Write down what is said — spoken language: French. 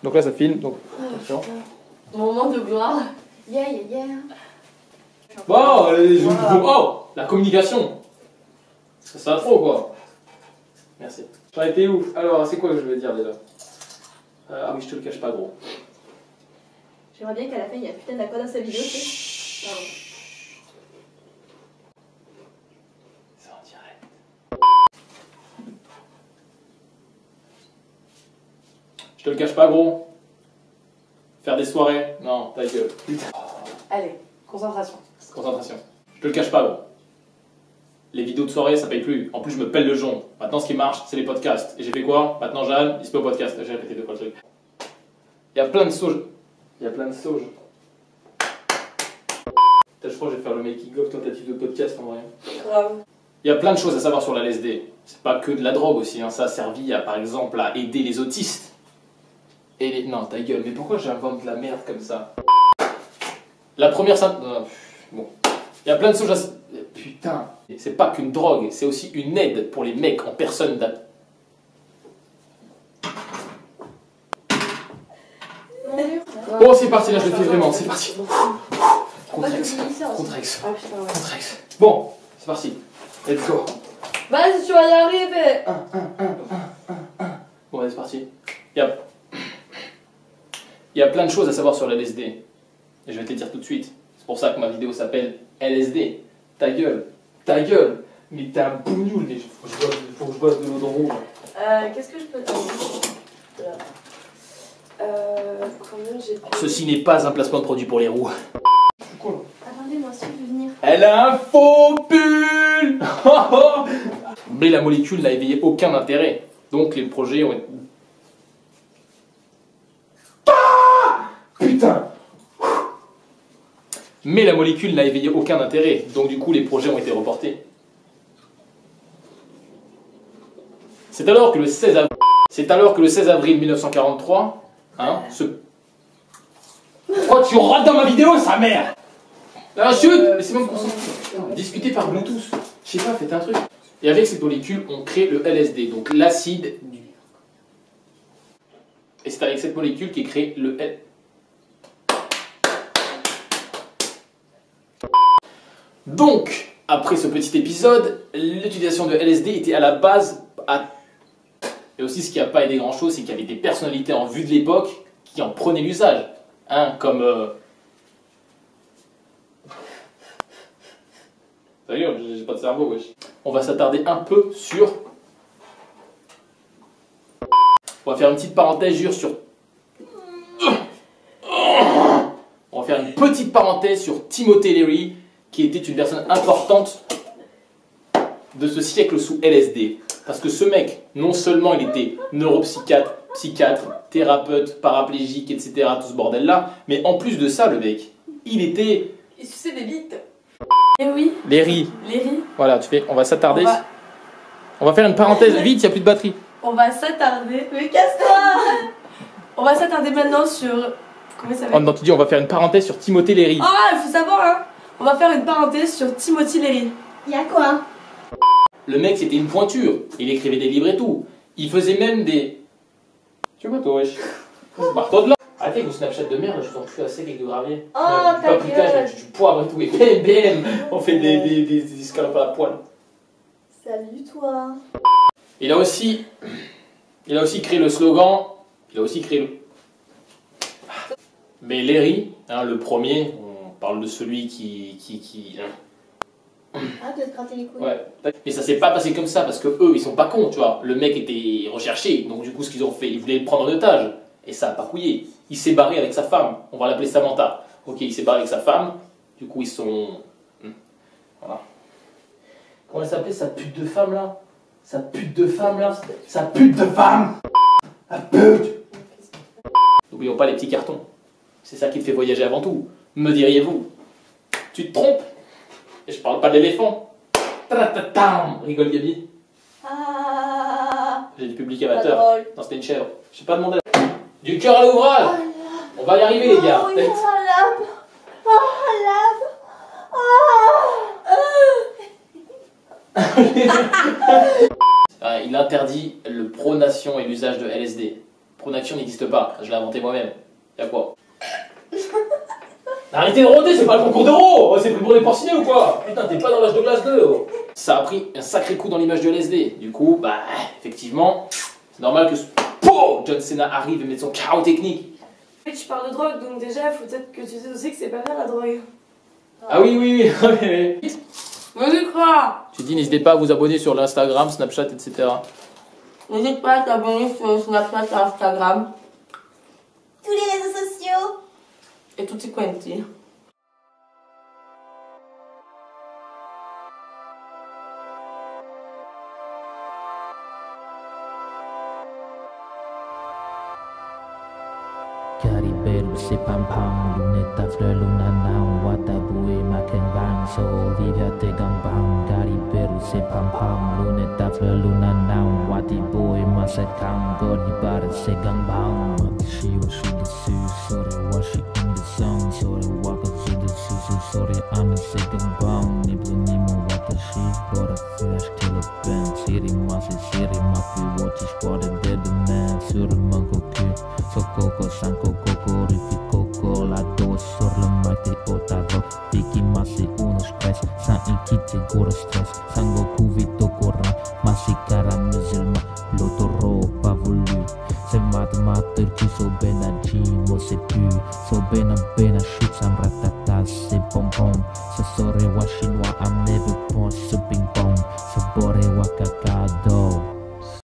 Donc là ça filme, donc attention. Moment de gloire. Yeah, yeah, yeah. Wow, oh, la communication. Ça va trop quoi. Merci. J'en étais où? Alors, c'est quoi que je vais dire déjà? Ah oui, je te le cache pas gros. J'aimerais bien qu'à la fin il y ait putain d'accord dans sa vidéo, tu sais. Pardon. C'est en direct. Je te le cache pas gros. Faire des soirées, non, ta gueule. Putain. Allez, concentration. Concentration. Je te le cache pas gros. Les vidéos de soirée ça paye plus. En plus je me pèle le jonc. Maintenant ce qui marche c'est les podcasts. Et j'ai fait quoi? Maintenant Jeanne, il se met au podcast. J'ai répété deux fois le truc. Il y a plein de sauges. Il y a plein de sauges. Je crois que je vais faire le making of tentative de podcast en vrai. Grave. Il y a plein de choses à savoir sur la LSD. C'est pas que de la drogue aussi, hein. Ça a servi à, par exemple, à aider les autistes. Et les... Non, ta gueule, mais pourquoi j'invente de la merde comme ça? La première... Bon. Il y a plein de choses à... Putain. C'est pas qu'une drogue, c'est aussi une aide pour les mecs en personne d'âge. Oh, c'est parti, là je le fais vraiment, c'est parti. Contrex. Contrex. Ah putain, ouais. Contrex. Bon, c'est parti. Let's go. Vas-y, tu vas y arriver. Bon, allez, c'est parti. Il y a plein de choses à savoir sur la LSD. Et je vais te les dire tout de suite. C'est pour ça que ma vidéo s'appelle LSD. Ta gueule. Ta gueule. Mais t'es un bougnoul. Mais faut que je boive de l'eau de rouge. Qu'est-ce que je peux te dire? Combien j'ai payé? Ceci n'est pas un placement de produit pour les roues. Attendez, moi aussi je veux venir. Elle a un faux pull. Mais la molécule n'a éveillé aucun intérêt. Donc les projets ont été... Putain. Mais la molécule n'a éveillé aucun intérêt. Donc du coup les projets ont été reportés. C'est alors que le 16 avril 1943, hein, Pourquoi tu rates dans ma vidéo, sa mère? Ah, chut. Mais c'est même concentré. Discuter par Bluetooth. Je sais pas, faites un truc. Et avec cette molécule, on crée le LSD, donc l'acide du... Et c'est avec cette molécule qu'est créé le L... Donc, après ce petit épisode, l'utilisation de LSD était à la base... Et aussi, ce qui n'a pas aidé grand-chose, c'est qu'il y avait des personnalités en vue de l'époque qui en prenaient l'usage. Hein, comme... D'ailleurs, j'ai pas de cerveau, wesh. On va s'attarder un peu sur... On va faire une petite parenthèse, jure, sur... On va faire une petite parenthèse sur Timothy Leary, qui était une personne importante de ce siècle sous LSD. Parce que ce mec, non seulement il était neuropsychiatre, psychiatre, thérapeute, paraplégique, etc., tout ce bordel-là, mais en plus de ça, le mec, il était... Il suçait des bites. Eh oui. Leary. Leary. Voilà, on va s'attarder. On va faire une parenthèse, vite, il n'y a plus de batterie. On va s'attarder... Mais casse-toi. On va s'attarder maintenant sur... Comment ça s'appelle? Oh non, tu dis on va faire une parenthèse sur Timothy Leary. Ah, il faut savoir, hein. On va faire une parenthèse sur Timothy Leary. Il y a quoi? Le mec, c'était une pointure. Il écrivait des livres et tout. Il faisait même des... Tu vois, toi, wesh. Barre-toi de là. Arrêtez avec vos Snapchat de merde, je vous en plus à sec avec du gravier. Oh, ta gueule. Du poivre et tout, et bam, bam. On fait des escalopes à la poêle. Salut, toi. Il a aussi créé le slogan. Mais Leary, hein, le premier, on parle de celui qui Ah, tu vas te gratter les couilles. Ouais. Mais ça s'est pas passé comme ça parce que eux ils sont pas cons, tu vois. Le mec était recherché, donc du coup ce qu'ils ont fait, ils voulaient le prendre en otage. Et ça a pas couillé. Il s'est barré avec sa femme. On va l'appeler Samantha. Ok, il s'est barré avec sa femme. Du coup ils sont... Voilà. Comment elle s'appelait sa pute de femme là? Sa pute de femme là? Sa pute de femme! La pute! N'oublions pas les petits cartons. C'est ça qui te fait voyager avant tout. Me diriez-vous? Tu te trompes? Et je parle pas d'éléphant. Rigole Gabi. Ah. J'ai du public amateur. Non, c'était une chèvre. Je sais pas demander. Du cœur à l'ouvrage. On va y arriver les gars. Oh, lave. Il interdit le pronation et l'usage de LSD. Pronaction n'existe pas, je l'ai inventé moi-même. Y'a quoi? Arrêtez de rôder, c'est pas le concours d'euros. C'est pris pour des porcinés ou quoi? Putain, t'es pas dans l'âge de glace 2. Oh. Ça a pris un sacré coup dans l'image de LSD. Du coup, bah, effectivement, c'est normal que John Cena arrive et mette son chaos technique. Tu parles de drogue, donc déjà, il faut peut-être que tu sais aussi que c'est pas bien la drogue. Ah oui, oui, oui. Vas-y, crois. Tu dis, n'hésitez pas à vous abonner sur l'Instagram, Snapchat, etc. N'hésite pas à t'abonner sur Snapchat et Instagram. Tous les réseaux sociaux. Et tutti quanti. Cariberu se pampang luneta freluna nang watabui makan bang so livia te gangbang Cariberu se pampang luneta freluna nang wati boy masa kang gori bar se gangbang she was she the su sorry was she in the song sorry waka to the su sorry I'm se gangbang nibu nimu watashi bora fresh till it bend siri mafi watch squad dead man sur mango Sokoko sanko koko rifi koko la dos sur le mate otaro Tiki masih uno stress Sa ikite gora stress Sango kuvito kora Masih kara musulma Lotoro pas voulu C'est mathematique qui so ben a jimo c'est plus So ben a